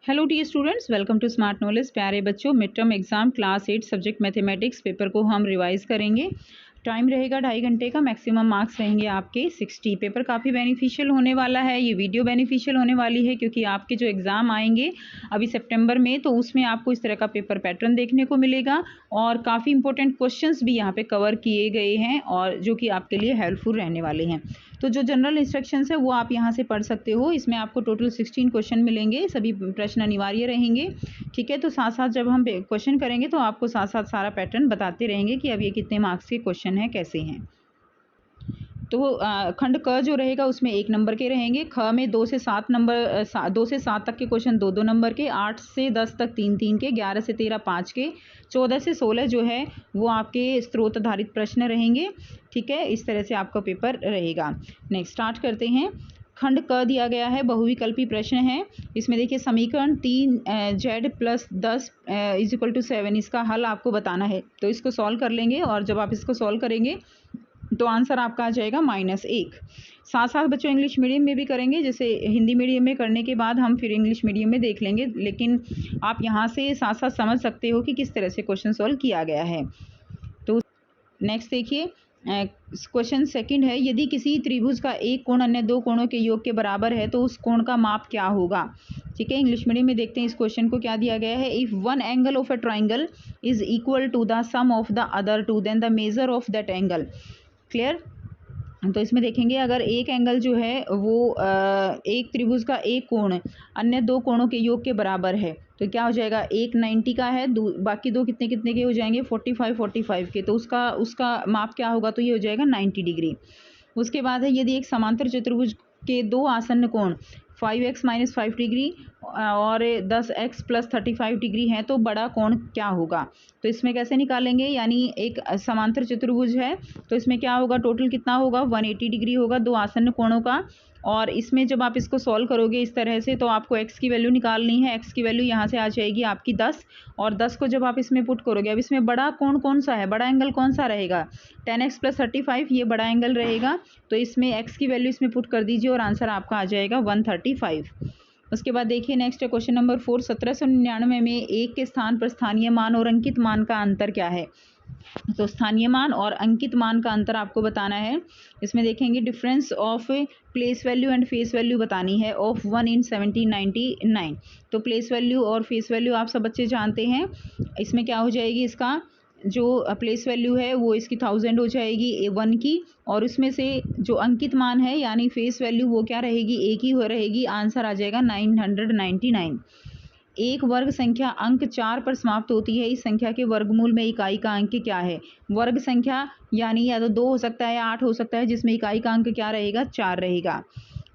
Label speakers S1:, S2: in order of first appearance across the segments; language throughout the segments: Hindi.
S1: Hello dear students, welcome to Smart Knowledge. प्यारे बच्चों, mid term exam class 8 subject mathematics paper को हम रिवाइज करेंगे। टाइम रहेगा 2.5 घंटे का, मैक्सिमम मार्क्स रहेंगे आपके 60। पेपर काफ़ी बेनिफिशियल होने वाला है, ये वीडियो बेनिफिशियल होने वाली है क्योंकि आपके जो एग्ज़ाम आएंगे अभी सितंबर में, तो उसमें आपको इस तरह का पेपर पैटर्न देखने को मिलेगा और काफ़ी इंपॉर्टेंट क्वेश्चंस भी यहाँ पे कवर किए गए हैं और जो कि आपके लिए हेल्पफुल रहने वाले हैं। तो जो जनरल इंस्ट्रक्शंस है वो आप यहाँ से पढ़ सकते हो। इसमें आपको टोटल 16 क्वेश्चन मिलेंगे, सभी प्रश्न अनिवार्य रहेंगे। ठीक है, तो साथ साथ जब हम क्वेश्चन करेंगे तो आपको साथ साथ सारा पैटर्न बताते रहेंगे कि अब ये कितने मार्क्स के क्वेश्चन हैं, कैसे हैं। तो खंड क जो रहेगा उसमें 1 नंबर के रहेंगे। ख में 2 से 7 तक के क्वेश्चन 2-2 नंबर के, 8 से 10 तक 3-3 के, 11 से 13 5 के, 14 से 16 जो है वो आपके स्रोत आधारित प्रश्न रहेंगे। ठीक है, इस तरह से आपका पेपर रहेगा। नेक्स्ट स्टार्ट करते हैं। खंड क दिया गया है, बहुविकल्पी प्रश्न है। इसमें देखिए समीकरण 3 z + 10 = 7, इसका हल आपको बताना है। तो इसको सॉल्व कर लेंगे और जब आप इसको सॉल्व करेंगे तो आंसर आपका आ जाएगा -1। साथ साथ बच्चों इंग्लिश मीडियम में भी करेंगे, जैसे हिंदी मीडियम में करने के बाद हम फिर इंग्लिश मीडियम में देख लेंगे, लेकिन आप यहाँ से साथ साथ समझ सकते हो कि किस तरह से क्वेश्चन सॉल्व किया गया है। तो नेक्स्ट देखिए, क्वेश्चन सेकंड है, यदि किसी त्रिभुज का एक कोण अन्य 2 कोणों के योग के बराबर है तो उस कोण का माप क्या होगा। ठीक है, इंग्लिश मीडियम में देखते हैं इस क्वेश्चन को क्या दिया गया है। If one angle of a triangle is equal to the sum of the other two, then the measure of that angle. Clear. तो इसमें देखेंगे अगर एक एंगल जो है वो एक त्रिभुज का एक कोण अन्य 2 कोणों के योग के बराबर है तो क्या हो जाएगा, एक 90 का है, बाकी 2 कितने कितने के हो जाएंगे, 45 के। तो उसका माप क्या होगा, तो ये हो जाएगा 90 डिग्री। उसके बाद है, यदि एक समांतर चतुर्भुज के 2 आसन्न कोण 5x - 5 डिग्री और 10x + 35 डिग्री हैं तो बड़ा कोण क्या होगा। तो इसमें कैसे निकालेंगे, यानी एक समांतर चतुर्भुज है तो इसमें क्या होगा, टोटल कितना होगा, 180 डिग्री होगा 2 आसन्न कोणों का। और इसमें जब आप इसको सॉल्व करोगे इस तरह से तो आपको x की वैल्यू निकालनी है। x की वैल्यू यहाँ से आ जाएगी आपकी 10, और 10 को जब आप इसमें पुट करोगे, अब इसमें बड़ा कोण कौन सा है, बड़ा एंगल कौन सा रहेगा, 10x + 35, ये बड़ा एंगल रहेगा। तो इसमें x की वैल्यू इसमें पुट कर दीजिए और आंसर आपका आ जाएगा 135। उसके बाद देखिए नेक्स्ट क्वेश्चन नंबर 4, 1799 में 1 के स्थान पर स्थानीय मान और अंकित मान का अंतर क्या है। तो स्थानीय मान और अंकित मान का अंतर आपको बताना है। इसमें देखेंगे difference of place value and face value बतानी है ऑफ 1 in 1799। तो प्लेस वैल्यू और फेस वैल्यू आप सब बच्चे जानते हैं। इसमें क्या हो जाएगी, इसका जो प्लेस वैल्यू है वो इसकी 1000 हो जाएगी A1 की, और उसमें से जो अंकित मान है यानी फेस वैल्यू वो क्या रहेगी, एक ही हो रहेगी। आंसर आ जाएगा 999। एक वर्ग संख्या अंक 4 पर समाप्त होती है, इस संख्या के वर्गमूल में इकाई का अंक क्या है। वर्ग संख्या यानी या तो 2 हो सकता है या 8 हो सकता है, जिसमें इकाई का अंक क्या रहेगा, 4 रहेगा।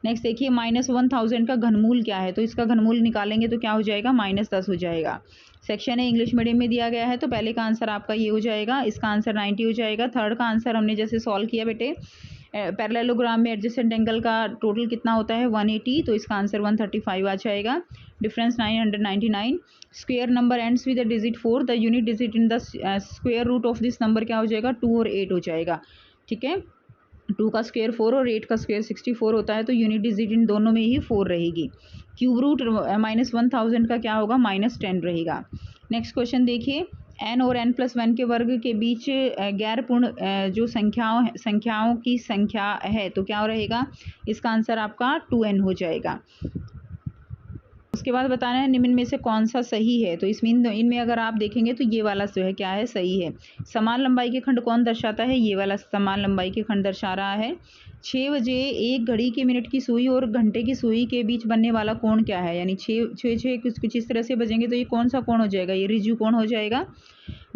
S1: नेक्स्ट देखिए -1000 का घनमूल क्या है। तो इसका घनमूल निकालेंगे तो क्या हो जाएगा, -10 हो जाएगा। सेक्शन है इंग्लिश मीडियम में दिया गया है, तो पहले का आंसर आपका ये हो जाएगा, इसका आंसर 90 हो जाएगा। थर्ड का आंसर हमने जैसे सॉल्व किया बेटे, पैरेललोग्राम में एडजेसेंट एंगल का टोटल कितना होता है, 180, तो इसका आंसर 135 आ जाएगा। Difference 999। Square number ends with the digit 4, the unit digit in the square root of this number क्या हो जाएगा, 2 और 8 हो जाएगा। ठीक है, 2 का स्क्वायर 4 और 8 का स्क्वायर 64 होता है, तो यूनिट डिजिट इन दोनों में ही 4 रहेगी। क्यूब रूट -1000 का क्या होगा, -10 रहेगा। नेक्स्ट क्वेश्चन देखिए, n और n+1 के वर्ग के बीच गैर पूर्ण जो संख्याओं की संख्या है तो क्या रहेगा, इसका आंसर आपका 2n हो जाएगा। उसके बाद बताना है निम्न में से कौन सा सही है। तो इनमें अगर आप देखेंगे तो ये वाला जो है क्या है, सही है। समान लंबाई के खंड कौन दर्शाता है, ये वाला समान लंबाई के खंड दर्शा रहा है। 6 बजे एक घड़ी की मिनट की सुई और घंटे की सुई के बीच बनने वाला कोण क्या है, यानी 6 कुछ इस तरह से बजेंगे तो ये कौन सा कोण हो जाएगा, ये ऋजु कोण हो जाएगा।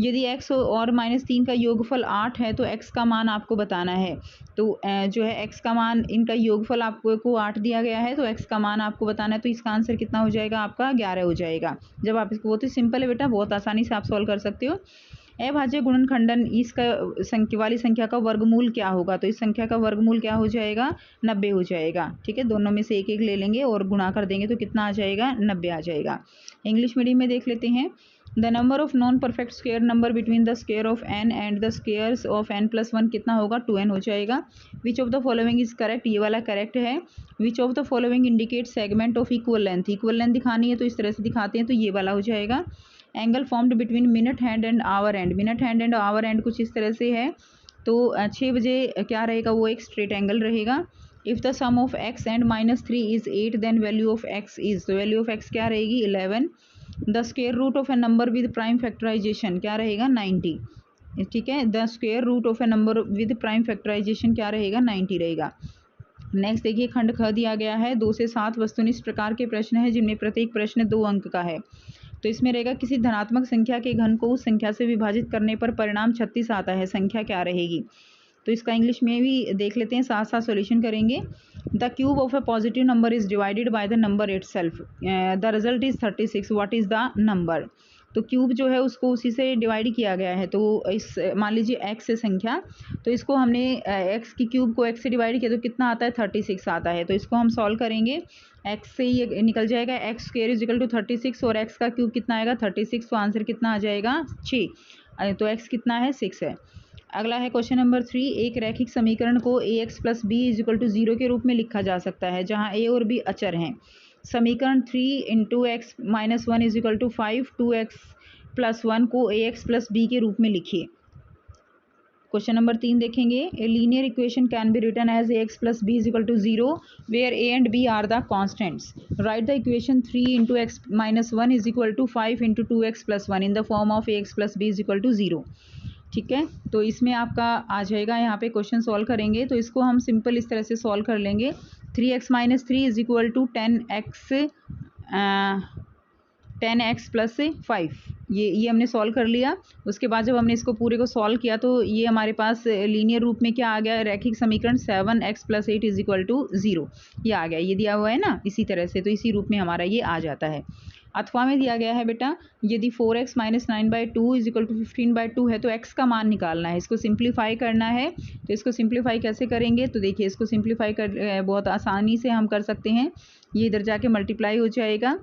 S1: यदि x और -3 का योगफल 8 है तो x का मान आपको बताना है। तो जो है x का मान, इनका योगफल आपको 8 दिया गया है तो x का मान आपको बताना है। तो इसका आंसर कितना हो जाएगा आपका, 11 हो जाएगा। जब आप इसको, बहुत ही सिंपल है बेटा, बहुत आसानी से आप सॉल्व कर सकते हो। अभाज्य गुणनखंडन इसका वाली संख्या का वर्गमूल क्या होगा। तो इस संख्या का वर्गमूल क्या हो जाएगा, 90 हो जाएगा। ठीक है, दोनों में से एक ले लेंगे और गुणा कर देंगे तो कितना आ जाएगा, 90 आ जाएगा। इंग्लिश मीडियम में देख लेते हैं। The number of non perfect square number between the square of n and the squares of n+1 कितना होगा, 2n हो जाएगा। Which of the following is correct, ये वाला करेक्ट है। Which of the following indicate segment of equal length दिखानी है तो इस तरह से दिखाते हैं, तो ये वाला हो जाएगा। Angle formed between minute hand and our and, minute hand and our and कुछ इस तरह से है, तो 6 बजे क्या रहेगा, वो एक स्ट्रेट एंगल रहेगा। If the sum of x and -3 is 8 then value of x is, तो वैल्यू ऑफ x क्या रहेगी, 11। The square root of a number with prime factorisation क्या रहेगा, 90। ठीक है, the square root of a number with prime factorisation क्या रहेगा, 90 रहेगा। नेक्स्ट देखिए, खंड ख दिया गया है। 2 से 7 वस्तुनिष्ठ प्रकार के प्रश्न है जिनमें प्रत्येक प्रश्न 2 अंक का है। तो इसमें रहेगा किसी धनात्मक संख्या के घन को उस संख्या से विभाजित करने पर परिणाम 36 आता है, संख्या क्या रहेगी। तो इसका इंग्लिश में भी देख लेते हैं, साथ साथ सॉल्यूशन करेंगे। The cube of a positive number is divided by the number itself, the result is 36, what is the number. तो क्यूब जो है उसको उसी से डिवाइड किया गया है, तो इस मान लीजिए x से संख्या, तो इसको हमने x की क्यूब को x से डिवाइड किया तो कितना आता है, 36 आता है। तो इसको हम सॉल्व करेंगे, x से ये निकल जाएगा, x square is equal to 36 और x का क्यूब कितना आएगा, 36, तो आंसर कितना आ जाएगा, 6। तो x कितना है, 6 है। अगला है क्वेश्चन नंबर 3, एक रैखिक समीकरण को ax + b is equal to 0 के रूप में लिखा जा सकता है जहां a और b अचर हैं। समीकरण 3 × x - 1 is equal to 5 2x + 1 को ax + b के रूप में लिखिए। क्वेश्चन नंबर 3 देखेंगे, a linear equation can be written as ax + b is equal to 0 where a and b are the constants. Write the equation 3 × x - 1 is equal to 5 × 2x + 1 in the form of ax + b is equal to 0। ठीक है, तो इसमें आपका आ जाएगा, यहाँ पे क्वेश्चन सॉल्व करेंगे तो इसको हम सिंपल इस तरह से सॉल्व कर लेंगे। 3x - 3 is equal to 10x + 5, ये हमने सॉल्व कर लिया। उसके बाद जब हमने इसको पूरे को सॉल्व किया तो ये हमारे पास लीनियर रूप में क्या आ गया, रैखिक समीकरण 7x + 8 इज इक्वल टू 0, ये आ गया, ये दिया हुआ है ना इसी तरह से, तो इसी रूप में हमारा ये आ जाता है। अथवा में दिया गया है बेटा, यदि 4x - 9/2 इज इक्वल टू 15/2 है तो x का मान निकालना है, इसको सिंप्लीफाई करना है। तो इसको सिंप्लीफाई कैसे करेंगे, तो देखिए इसको सिंप्लीफाई कर बहुत आसानी से हम कर सकते हैं। ये इधर जाके मल्टीप्लाई हो जाएगा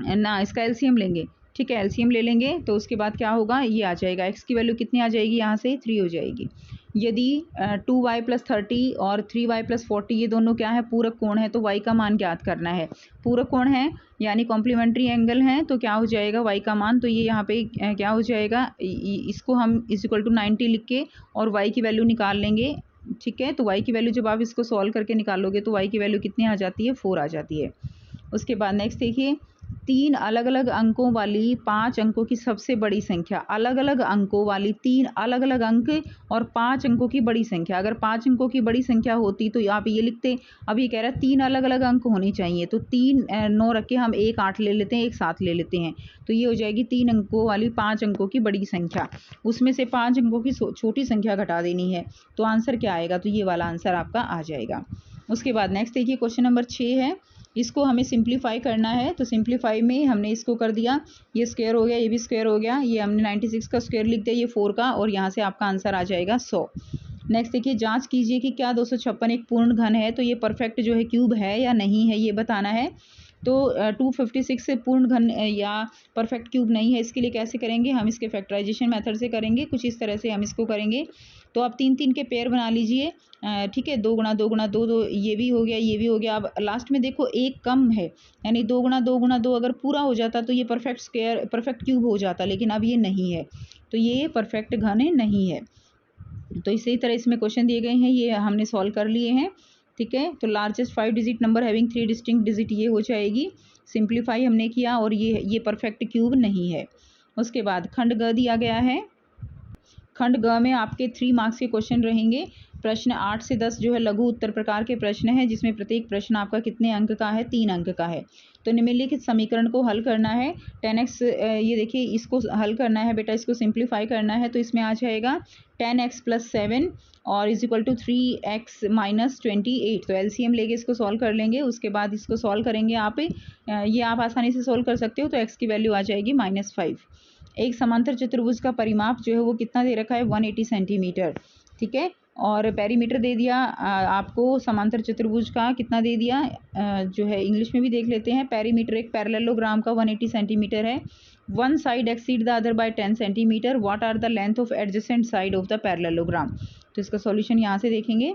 S1: ना, इसका एलसीएम लेंगे, ठीक है, एलसीएम ले लेंगे तो उसके बाद क्या होगा, ये आ जाएगा, x की वैल्यू कितनी आ जाएगी, यहाँ से 3 हो जाएगी। यदि 2y + 30 और 3y + 40 ये दोनों क्या है, पूरक कोण है, तो y का मान ज्ञात करना है। पूरक कोण है यानी कॉम्प्लीमेंट्री एंगल है, तो क्या हो जाएगा y का मान, तो ये यहाँ पे क्या हो जाएगा, इसको हम इज इक्वल टू 90 लिख के और y की वैल्यू निकाल लेंगे। ठीक है, तो y की वैल्यू जब आप इसको सॉल्व करके निकालोगे तो y की वैल्यू कितनी आ जाती है, 4 आ जाती है। उसके बाद नेक्स्ट देखिए, 3 अलग अलग अंकों वाली 5 अंकों की सबसे बड़ी संख्या, अलग अलग अंकों वाली 3 अलग अलग अंक और 5 अंकों की बड़ी संख्या। अगर 5 अंकों की बड़ी संख्या होती तो आप ये लिखते, अब ये कह रहा है 3 अलग अलग अंक होने चाहिए, तो 3 9 रख के हम 1 8 ले लेते हैं, एक 7 ले लेते हैं, तो ये हो जाएगी 3 अंकों वाली 5 अंकों की बड़ी संख्या, उसमें से 5 अंकों की छोटी संख्या घटा देनी है, तो आंसर क्या आएगा, तो ये वाला आंसर आपका आ जाएगा। उसके बाद नेक्स्ट देखिए, क्वेश्चन नंबर 6 है, इसको हमें सिंप्लीफाई करना है, तो सिंप्लीफाई में हमने इसको कर दिया, ये स्क्वायर हो गया, ये भी स्क्वायर हो गया, ये हमने 96 का स्क्वायर लिख दिया, ये 4 का, और यहाँ से आपका आंसर आ जाएगा 100। नेक्स्ट देखिए, जांच कीजिए कि क्या 256 एक पूर्ण घन है, तो ये परफेक्ट जो है क्यूब है या नहीं है, ये बताना है। तो 256 से पूर्ण घन या परफेक्ट क्यूब नहीं है, इसके लिए कैसे करेंगे, हम इसके फैक्टराइजेशन मेथड से करेंगे, कुछ इस तरह से हम इसको करेंगे। तो आप 3 3 के पेयर बना लीजिए, ठीक है, 2 × 2 × 2 2, ये भी हो गया, ये भी हो गया। अब लास्ट में देखो एक कम है, यानी 2 × 2 × 2 अगर पूरा हो जाता तो ये परफेक्ट स्क्वायर परफेक्ट क्यूब हो जाता, लेकिन अब ये नहीं है, तो ये परफेक्ट घन नहीं है। तो इसी तरह इसमें क्वेश्चन दिए गए हैं, ये हमने सॉल्व कर लिए हैं। ठीक है, तो largest 5 digit number having 3 distinct digit ये हो जाएगी, सिंप्लीफाई हमने किया, और ये परफेक्ट क्यूब नहीं है। उसके बाद खंड ग दिया गया है, खंड ग में आपके 3 मार्क्स के क्वेश्चन रहेंगे। प्रश्न 8 से 10 जो है लघु उत्तर प्रकार के प्रश्न हैं, जिसमें प्रत्येक प्रश्न आपका कितने अंक का है, 3 अंक का है। तो निम्नलिखित समीकरण को हल करना है। 10x, ये देखिए इसको हल करना है बेटा, इसको सिंप्लीफाई करना है, तो इसमें आ जाएगा 10x + 7 और इज इक्वल टू 3x - 28। तो एलसीएम लेके इसको सॉल्व कर लेंगे। उसके बाद इसको सॉल्व करेंगे आप, ये आप आसानी से सॉल्व कर सकते हो। तो x की वैल्यू आ जाएगी -5। एक समांतर चतुर्भुज का परिमाप जो है वो कितना दे रखा है, 180 सेंटीमीटर। ठीक है, और पेरीमीटर दे दिया आपको समांतर चतुर्भुज का कितना दे दिया, जो है इंग्लिश में भी देख लेते हैं। पेरीमीटर एक पैरेललोग्राम का 180 सेंटीमीटर है। One side exceed the other by 10 centimetre. What are the length of adjacent side of the parallelogram. तो इसका सॉल्यूशन यहाँ से देखेंगे,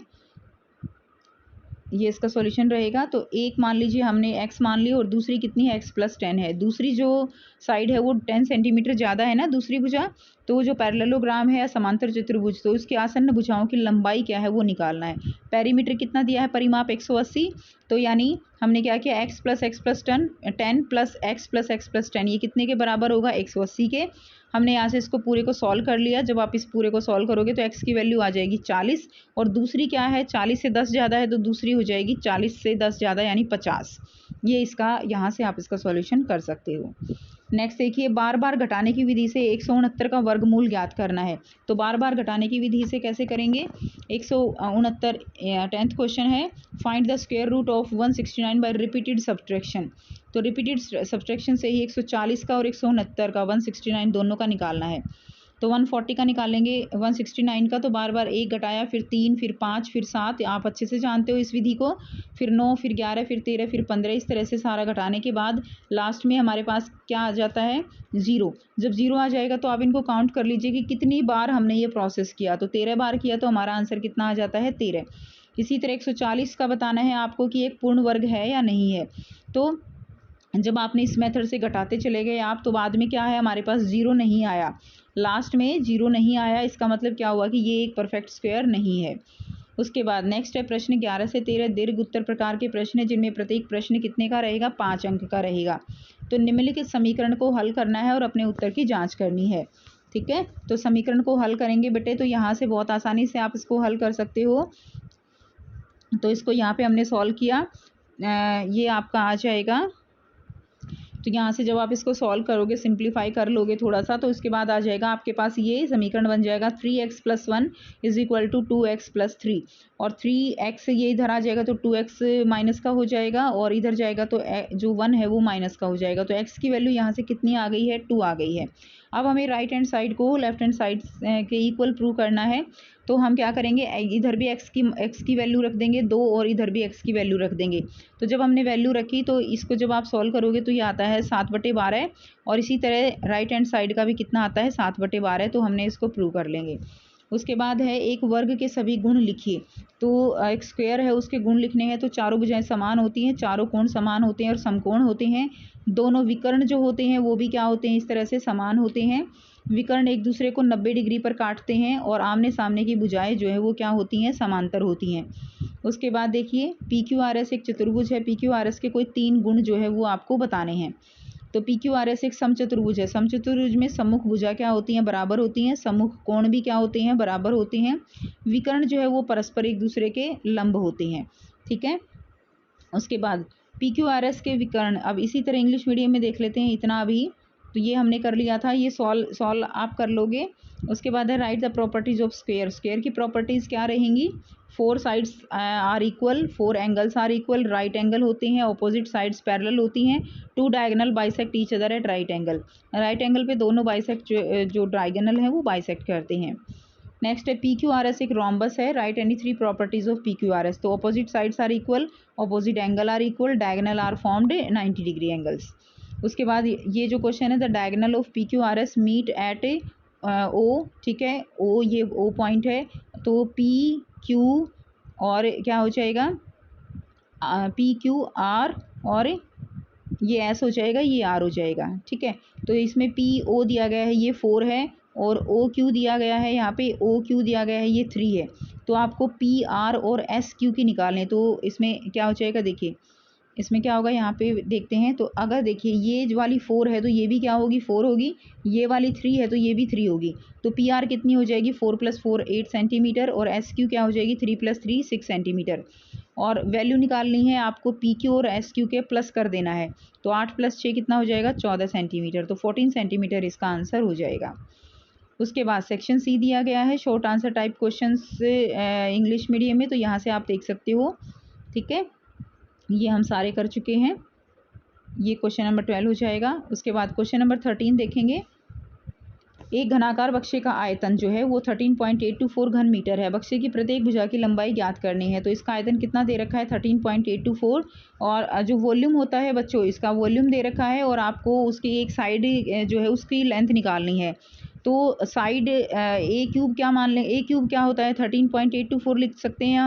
S1: ये इसका सॉल्यूशन रहेगा। तो एक मान लीजिए हमने x मान ली और दूसरी कितनी है, x + 10 है। दूसरी जो साइड है वो 10 सेंटीमीटर ज़्यादा है ना दूसरी भुजा, तो वो जो पैरेललोग्राम है या समांतर चतुर्भुज, तो उसकी आसन्न भुजाओं की लंबाई क्या है वो निकालना है। पेरीमीटर कितना दिया है परिमाप 180, तो यानी हमने क्या किया, x + x + 10 + x + x + 10 ये कितने के बराबर होगा, 180 के। हमने यहाँ से इसको पूरे को सॉल्व कर लिया। जब आप इस पूरे को सॉल्व करोगे तो x की वैल्यू आ जाएगी 40, और दूसरी क्या है 40 से 10 ज़्यादा है, तो दूसरी हो जाएगी 40 से 10 ज़्यादा यानी 50। ये इसका यहाँ से आप इसका सॉल्यूशन कर सकते हो। नेक्स्ट देखिए, बार बार घटाने की विधि से 169 का वर्गमूल ज्ञात करना है। तो बार बार घटाने की विधि से कैसे करेंगे, 169 10th क्वेश्चन है, find the square root of 169 by repeated subtraction. तो रिपीटेड सब्ट्रैक्शन से ही 140 का और 169 का 169 दोनों का निकालना है। तो 140 का निकालेंगे 169 का, तो बार बार 1 घटाया, फिर 3, फिर 5, फिर 7, आप अच्छे से जानते हो इस विधि को, फिर 9, फिर 11, फिर 13, फिर 15, इस तरह से सारा घटाने के बाद लास्ट में हमारे पास क्या आ जाता है, 0। जब 0 आ जाएगा तो आप इनको काउंट कर लीजिए कि कितनी बार हमने ये प्रोसेस किया। तो 13 बार किया तो हमारा आंसर कितना आ जाता है, 13। इसी तरह 140 का बताना है आपको कि एक पूर्ण वर्ग है या नहीं है। तो जब आपने इस मेथड से घटाते चले गए आप, तो बाद में क्या है हमारे पास 0 नहीं आया, लास्ट में 0 नहीं आया, इसका मतलब क्या हुआ कि ये एक परफेक्ट स्क्वायर नहीं है। उसके बाद नेक्स्ट है प्रश्न 11 से 13 दीर्घ उत्तर प्रकार के प्रश्न है, जिनमें प्रत्येक प्रश्न कितने का रहेगा, 5 अंक का रहेगा। तो निम्नलिखित समीकरण को हल करना है और अपने उत्तर की जांच करनी है। ठीक है, तो समीकरण को हल करेंगे बेटे, तो यहाँ से बहुत आसानी से आप इसको हल कर सकते हो। तो इसको यहाँ पे हमने सॉल्व किया, ये आपका आ जाएगा। तो यहाँ से जब आप इसको सॉल्व करोगे, सिंप्लीफाई कर लोगे थोड़ा सा, तो इसके बाद आ जाएगा आपके पास ये समीकरण बन जाएगा 3x + 1 = 2x + 3, और 3x ये इधर आ जाएगा तो 2x माइनस का हो जाएगा, और इधर जाएगा तो जो 1 है वो माइनस का हो जाएगा। तो x की वैल्यू यहाँ से कितनी आ गई है, 2 आ गई है। अब हमें राइट हैंड साइड को लेफ्ट हैंड साइड के इक्वल प्रूव करना है। तो हम क्या करेंगे, इधर भी x की वैल्यू रख देंगे 2, और इधर भी x की वैल्यू रख देंगे। तो जब हमने वैल्यू रखी तो इसको जब आप सॉल्व करोगे तो ये आता है 7/12, और इसी तरह राइट हैंड साइड का भी कितना आता है, 7/12। तो हमने इसको प्रूव कर लेंगे। उसके बाद है एक वर्ग के सभी गुण लिखिए। तो एक स्क्वायर है उसके गुण लिखने हैं। तो चारों भुजाएं समान होती हैं, चारों कोण समान होते हैं और समकोण होते हैं। दोनों विकर्ण जो होते हैं वो भी क्या होते हैं, इस तरह से समान होते हैं। विकर्ण एक दूसरे को 90 डिग्री पर काटते हैं, और आमने सामने की भुजाएं जो है वो क्या होती हैं, समांतर होती हैं। उसके बाद देखिए PQRS एक चतुर्भुज है। PQRS के कोई 3 गुण जो है वो आपको बताने हैं। तो PQRS एक समचतुर्भुज है। समचतुर्भुज में सम्मुख भुजा क्या होती हैं, बराबर होती हैं। सम्मुख कोण भी क्या होते हैं, बराबर होते हैं। विकर्ण जो है वो परस्पर एक दूसरे के लंब होते हैं। ठीक है, उसके बाद PQRS के विकर्ण, अब इसी तरह इंग्लिश मीडियम में देख लेते हैं इतना अभी। तो ये हमने कर लिया था, ये सॉल्व आप कर लोगे। उसके बाद है write the properties of square. Square की प्रॉपर्टीज़ क्या रहेंगी, 4 sides are equal, 4 angles are equal, right angle होते हैं, अपोजिट साइड्स पैरेलल होती हैं, 2 diagonal bisect each other at right angle. Right angle पे दोनों बाइसेक्ट जो डायगोनल हैं वो बाइसेक्ट करते हैं। नेक्स्ट है PQRS एक रोम्बस है। Write any 3 properties of PQRS। तो opposite sides are equal, opposite angle are equal, diagonal are formed 90 degree angles. उसके बाद ये जो क्वेश्चन है, the diagonal of PQRS meet at O। ठीक है, O ये O पॉइंट है। तो PQ और क्या हो जाएगा, PQR, और ये S हो जाएगा, ये R हो जाएगा। ठीक है, तो इसमें PO दिया गया है, ये 4 है, और OQ दिया गया है, यहाँ पे OQ दिया गया है, ये 3 है। तो आपको PR और SQ की निकालें। तो इसमें क्या हो जाएगा, देखिए इसमें क्या होगा, यहाँ पे देखते हैं। तो अगर देखिए ये वाली 4 है तो ये भी क्या होगी, 4 होगी। ये वाली 3 है तो ये भी 3 होगी। तो PR कितनी हो जाएगी, 4 + 4 8 सेंटीमीटर, और SQ क्या हो जाएगी, 3 + 3 6 सेंटीमीटर। और वैल्यू निकालनी है आपको, PQ और SQ के प्लस कर देना है। तो 8 + 6 कितना हो जाएगा, 14 सेंटीमीटर। तो 14 सेंटीमीटर इसका आंसर हो जाएगा। उसके बाद सेक्शन C दिया गया है, short answer type question English medium में। तो यहाँ से आप देख सकते हो। ठीक है, ये हम सारे कर चुके हैं। ये क्वेश्चन नंबर 12 हो जाएगा। उसके बाद क्वेश्चन नंबर 13 देखेंगे। एक घनाकार बक्से का आयतन जो है वो 13.824 घन मीटर है। बक्से की प्रत्येक भुजा की लंबाई ज्ञात करनी है। तो इसका आयतन कितना दे रखा है 13.824 और जो वॉल्यूम होता है बच्चों इसका वॉल्यूम दे रखा है और आपको उसकी एक साइड जो है उसकी लेंथ निकालनी है। तो साइड ए क्यूब क्या मान लें, ए क्यूब क्या होता है 13.824 लिख सकते हैं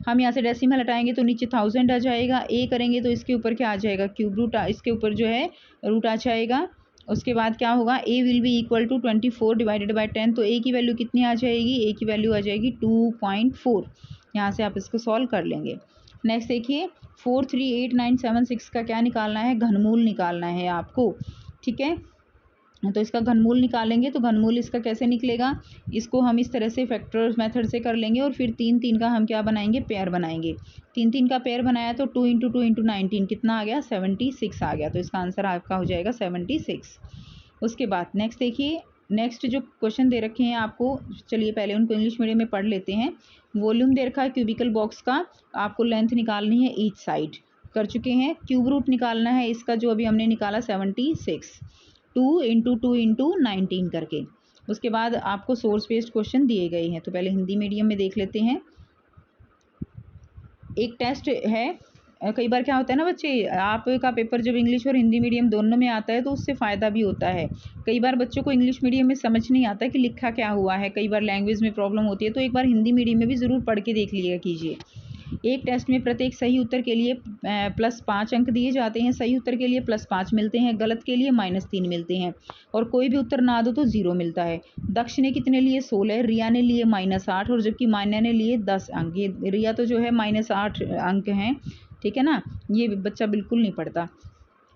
S1: हम यहाँ से डेसिमल हटाएंगे तो नीचे 1000 आ जाएगा। ए करेंगे तो इसके ऊपर क्या आ जाएगा क्यूब रूट, इसके ऊपर जो है रूट आ जाएगा। उसके बाद क्या होगा A will be equal to 24 divided by 10। तो ए की वैल्यू कितनी आ जाएगी, ए की वैल्यू आ जाएगी 2.4। यहाँ से आप इसको सॉल्व कर लेंगे। नेक्स्ट देखिए 438,976 का क्या निकालना है, घनमूल निकालना है आपको। ठीक है, तो इसका घनमूल निकालेंगे तो घनमूल इसका कैसे निकलेगा, इसको हम इस तरह से फैक्टर्स मेथड से कर लेंगे और फिर 3 का हम क्या बनाएंगे, पेयर बनाएंगे। 3 का पेयर बनाया तो 2 इंटू 2 इंटू 19 कितना आ गया 76 आ गया। तो इसका आंसर आपका हो जाएगा 76। उसके बाद नेक्स्ट देखिए, नेक्स्ट जो क्वेश्चन दे रखे हैं आपको, चलिए पहले उनको इंग्लिश मीडियम में पढ़ लेते हैं। वॉल्यूम दे रखा है क्यूबिकल बॉक्स का, आपको लेंथ निकालनी है ईच साइड, कर चुके हैं। क्यूब रूट निकालना है इसका, जो अभी हमने निकाला 76, 2 इंटू 2 इंटू 19 करके। उसके बाद आपको सोर्स बेस्ड क्वेश्चन दिए गए हैं, तो पहले हिंदी मीडियम में देख लेते हैं। एक टेस्ट है, कई बार क्या होता है ना बच्चे, आपका पेपर जब इंग्लिश और हिंदी मीडियम दोनों में आता है तो उससे फ़ायदा भी होता है। कई बार बच्चों को इंग्लिश मीडियम में समझ नहीं आता कि लिखा क्या हुआ है, कई बार लैंग्वेज में प्रॉब्लम होती है, तो एक बार हिंदी मीडियम में भी ज़रूर पढ़ के देख लिया कीजिए। एक टेस्ट में प्रत्येक सही उत्तर के लिए +5 अंक दिए जाते हैं। सही उत्तर के लिए +5 मिलते हैं, गलत के लिए -3 मिलते हैं और कोई भी उत्तर ना दो तो 0 मिलता है। दक्ष ने कितने लिए 16, रिया ने लिए -8 और जबकि मान्या ने लिए 10 अंक। ये रिया तो जो है -8 अंक हैं, ठीक है ना, ये बच्चा बिल्कुल नहीं पढ़ता।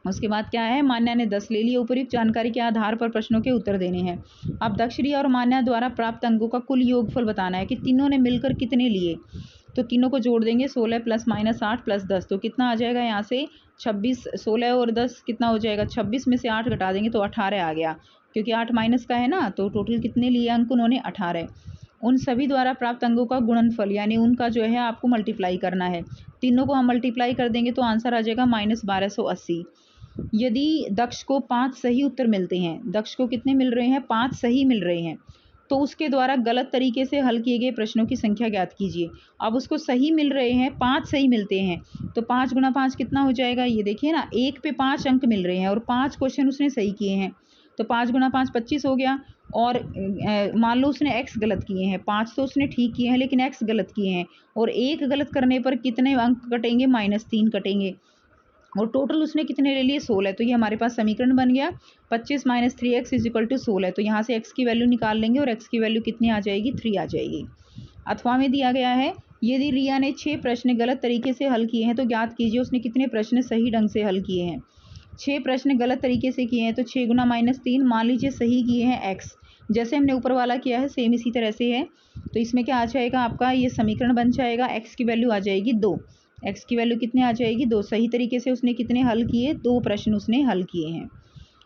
S1: उसके बाद क्या है, मान्या ने 10 ले लिए। उपयुक्त जानकारी के आधार पर प्रश्नों के उत्तर देने हैं। अब दक्ष, रिया और मान्या द्वारा प्राप्त अंकों का कुल योगफल बताना है कि तीनों ने मिलकर कितने लिए। तो तीनों को जोड़ देंगे, 16 + -8 + 10, तो कितना आ जाएगा यहाँ से 26। 16 और 10 कितना हो जाएगा, 26 में से 8 घटा देंगे तो 18 आ गया, क्योंकि 8 माइनस का है ना। तो टोटल कितने लिए अंक उन्होंने, 18। उन सभी द्वारा प्राप्त अंकों का गुणनफल यानी उनका जो है आपको मल्टीप्लाई करना है। तीनों को हम मल्टीप्लाई कर देंगे तो आंसर आ जाएगा -1280। यदि दक्ष को 5 सही उत्तर मिलते हैं, दक्ष को कितने मिल रहे हैं, 5 सही मिल रहे हैं, तो उसके द्वारा गलत तरीके से हल किए गए प्रश्नों की संख्या ज्ञात कीजिए। अब उसको सही मिल रहे हैं, 5 सही मिलते हैं, तो 5 × 5 कितना हो जाएगा, ये देखिए ना, 1 पे 5 अंक मिल रहे हैं और 5 क्वेश्चन उसने सही किए हैं, तो 5 × 5 25 हो गया। और मान लो उसने x गलत किए हैं, 5 तो उसने ठीक किए हैं लेकिन x गलत किए हैं, और 1 गलत करने पर कितने अंक कटेंगे, -3 कटेंगे, और टोटल उसने कितने ले लिए, 16। तो ये हमारे पास समीकरण बन गया 25 - 3x = 16। तो यहाँ से x की वैल्यू निकाल लेंगे और x की वैल्यू कितनी आ जाएगी, 3 आ जाएगी। अथवा में दिया गया है, यदि रिया ने 6 प्रश्न गलत तरीके से हल किए हैं तो ज्ञात कीजिए उसने कितने प्रश्न सही ढंग से हल किए हैं। 6 प्रश्न गलत तरीके से किए हैं तो 6 × -3, मान लीजिए सही किए हैं x, जैसे हमने ऊपर वाला किया है सेम इसी तरह से है। तो इसमें क्या आ जाएगा आपका, ये समीकरण बन जाएगा, x की वैल्यू आ जाएगी 2। x की वैल्यू कितनी आ जाएगी, 2। सही तरीके से उसने कितने हल किए, 2 प्रश्न उसने हल किए हैं।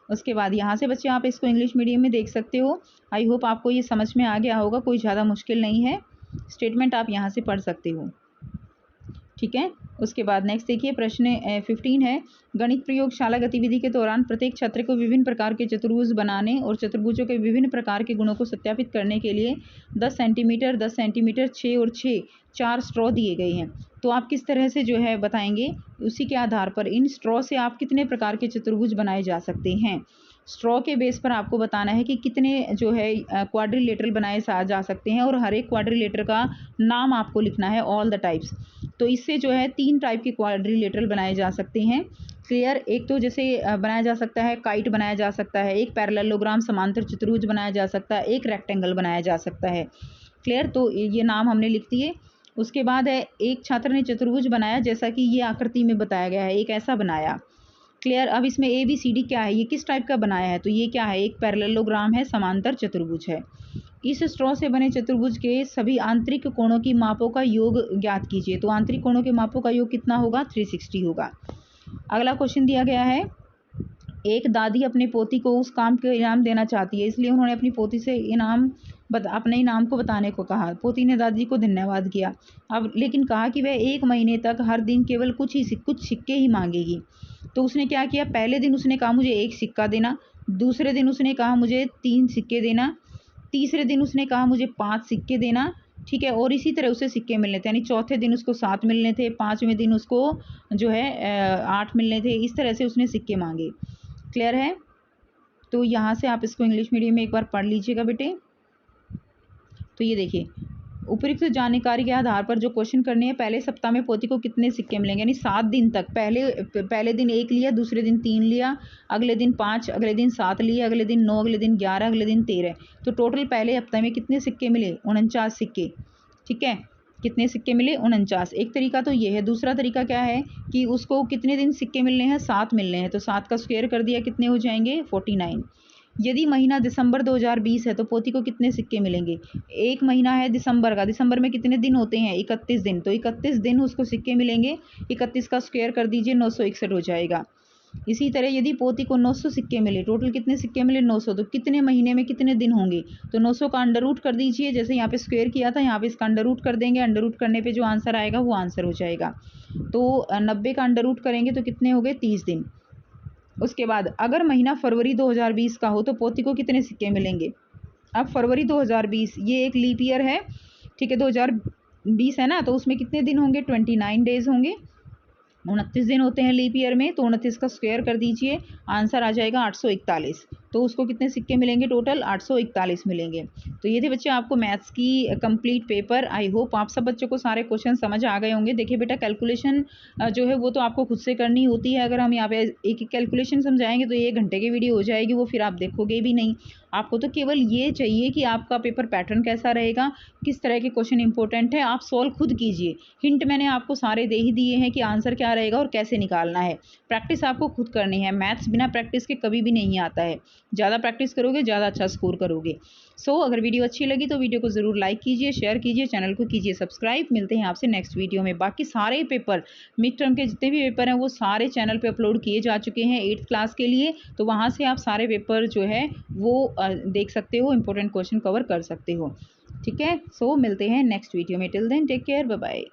S1: उसके बाद यहाँ से बच्चे आप इसको इंग्लिश मीडियम में देख सकते हो। आई होप आपको ये समझ में आ गया होगा, कोई ज़्यादा मुश्किल नहीं है। स्टेटमेंट आप यहाँ से पढ़ सकते हो, ठीक है। उसके बाद नेक्स्ट देखिए, प्रश्न 15 है, गणित प्रयोगशाला गतिविधि के दौरान प्रत्येक छात्र को विभिन्न प्रकार के चतुर्भुज बनाने और चतुर्भुजों के विभिन्न प्रकार के गुणों को सत्यापित करने के लिए 10 सेंटीमीटर, 10 सेंटीमीटर, 6 और 6 4 स्ट्रॉ दिए गए हैं। तो आप किस तरह से जो है बताएंगे, उसी के आधार पर इन स्ट्रॉ से आप कितने प्रकार के चतुर्भुज बनाए जा सकते हैं। स्ट्रॉ के बेस पर आपको बताना है कि कितने जो है क्वाड्रिलेटरल बनाए जा सकते हैं, और हर एक क्वाड्रिलेटर का नाम आपको लिखना है, ऑल द टाइप्स। तो इससे जो है 3 टाइप के क्वाड्रिलेटरल बनाए जा सकते हैं। क्लियर। एक तो जैसे बनाया जा सकता है काइट बनाया जा सकता है, एक पैरेललोग्राम समांतर चतुर्भुज बनाया जा सकता है, एक रेक्टेंगल बनाया जा सकता है। क्लियर। तो ये नाम हमने लिख दिए। उसके बाद है, एक छात्र ने चतुर्भुज बनाया जैसा कि ये आकृति में बताया गया है, एक ऐसा बनाया। क्लियर। अब इसमें ABCD क्या है, ये किस टाइप का बनाया है, तो ये क्या है, एक पैरेललोग्राम है, समांतर चतुर्भुज है। इस स्ट्रॉ से बने चतुर्भुज के सभी आंतरिक कोणों की मापों का योग ज्ञात कीजिए। तो आंतरिक कोणों के मापों का योग कितना होगा, 360 होगा। अगला क्वेश्चन दिया गया है, एक दादी अपनी पोती को उस काम के इनाम देना चाहती है, इसलिए उन्होंने अपनी पोती से अपने इनाम को बताने को कहा। पोती ने दादी को धन्यवाद किया, अब लेकिन कहा कि वह 1 महीने तक हर दिन केवल कुछ सिक्के ही मांगेगी। तो उसने क्या किया, पहले दिन उसने कहा मुझे 1 सिक्का देना, दूसरे दिन उसने कहा मुझे 3 सिक्के देना, तीसरे दिन उसने कहा मुझे 5 सिक्के देना, ठीक है। और इसी तरह उसे सिक्के मिलने थे, यानी चौथे दिन उसको 7 मिलने थे, 5वें दिन उसको जो है 8 मिलने थे। इस तरह से उसने सिक्के मांगे। क्लियर है? तो यहाँ से आप इसको इंग्लिश मीडियम में एक बार पढ़ लीजिएगा बेटे। तो ये देखिए, उपयुक्त जानकारी के आधार पर जो क्वेश्चन करने हैं, पहले सप्ताह में पोती को कितने सिक्के मिलेंगे, यानी 7 दिन तक। पहले दिन 1 लिया, दूसरे दिन 3 लिया, अगले दिन 5, अगले दिन 7 लिया, अगले दिन 9, अगले दिन 11, अगले दिन 13। तो टोटल पहले हफ्ते में कितने सिक्के मिले? 49 सिक्के, ठीक है। कितने सिक्के मिले? 49। एक तरीका तो ये है। दूसरा तरीका क्या है कि उसको कितने दिन सिक्के मिलने हैं? 7 मिलने हैं, तो 7 का स्क्वायर कर दिया, कितने हो जाएंगे? 49। यदि महीना दिसंबर 2020 है तो पोती को कितने सिक्के मिलेंगे? एक महीना है दिसंबर का, दिसंबर में कितने दिन होते हैं? 31 दिन, तो 31 दिन उसको सिक्के मिलेंगे। 31 का स्क्वायर कर दीजिए, 961 हो जाएगा। इसी तरह यदि पोती को 900 सिक्के मिले, टोटल कितने सिक्के मिले? 900, तो कितने महीने में कितने दिन होंगे? तो 900 का अंडर रूट कर दीजिए, जैसे यहाँ पे स्क्वायर किया था, यहाँ पे इसका अंडर रूट कर देंगे। अंडर रूट करने पे जो आंसर आएगा वो आंसर हो जाएगा। तो 90 का अंडर रूट करेंगे तो कितने हो गए? 30 दिन। उसके बाद अगर महीना फरवरी 2020 का हो तो पोती को कितने सिक्के मिलेंगे? अब फरवरी 2020 ये एक लीप ईयर है, ठीक है। 2020 है ना, तो उसमें कितने दिन होंगे? 29 डेज होंगे। 29 दिन होते हैं लीप ईयर में, तो 29 का स्क्वायर कर दीजिए, आंसर आ जाएगा 841। तो उसको कितने सिक्के मिलेंगे? टोटल 841 मिलेंगे। तो ये थे बच्चे आपको मैथ्स की कंप्लीट पेपर। आई होप आप सब बच्चों को सारे क्वेश्चन समझ आ गए होंगे। देखिए बेटा, कैलकुलेशन जो है वो तो आपको खुद से करनी होती है। अगर हम यहाँ पे एक एक कैलकुलेशन समझाएंगे तो 1 घंटे की वीडियो हो जाएगी, वो फिर आप देखोगे भी नहीं। आपको तो केवल ये चाहिए कि आपका पेपर पैटर्न कैसा रहेगा, किस तरह के क्वेश्चन इंपॉर्टेंट है, आप सॉल्व खुद कीजिए। हिंट मैंने आपको सारे दे ही दिए हैं कि आंसर क्या रहेगा और कैसे निकालना है। प्रैक्टिस आपको खुद करनी है। मैथ्स बिना प्रैक्टिस के कभी भी नहीं आता है। ज़्यादा प्रैक्टिस करोगे, ज़्यादा अच्छा स्कोर करोगे। अगर वीडियो अच्छी लगी तो वीडियो को ज़रूर लाइक कीजिए, शेयर कीजिए, चैनल को कीजिए सब्सक्राइब। मिलते हैं आपसे नेक्स्ट वीडियो में। बाकी सारे पेपर, मिड टर्म के जितने भी पेपर हैं वो सारे चैनल पे अपलोड किए जा चुके हैं 8th क्लास के लिए। तो वहाँ से आप सारे पेपर जो है वो देख सकते हो, इंपॉर्टेंट क्वेश्चन कवर कर सकते हो, ठीक है। मिलते हैं नेक्स्ट वीडियो में। Till then take care, bye bye.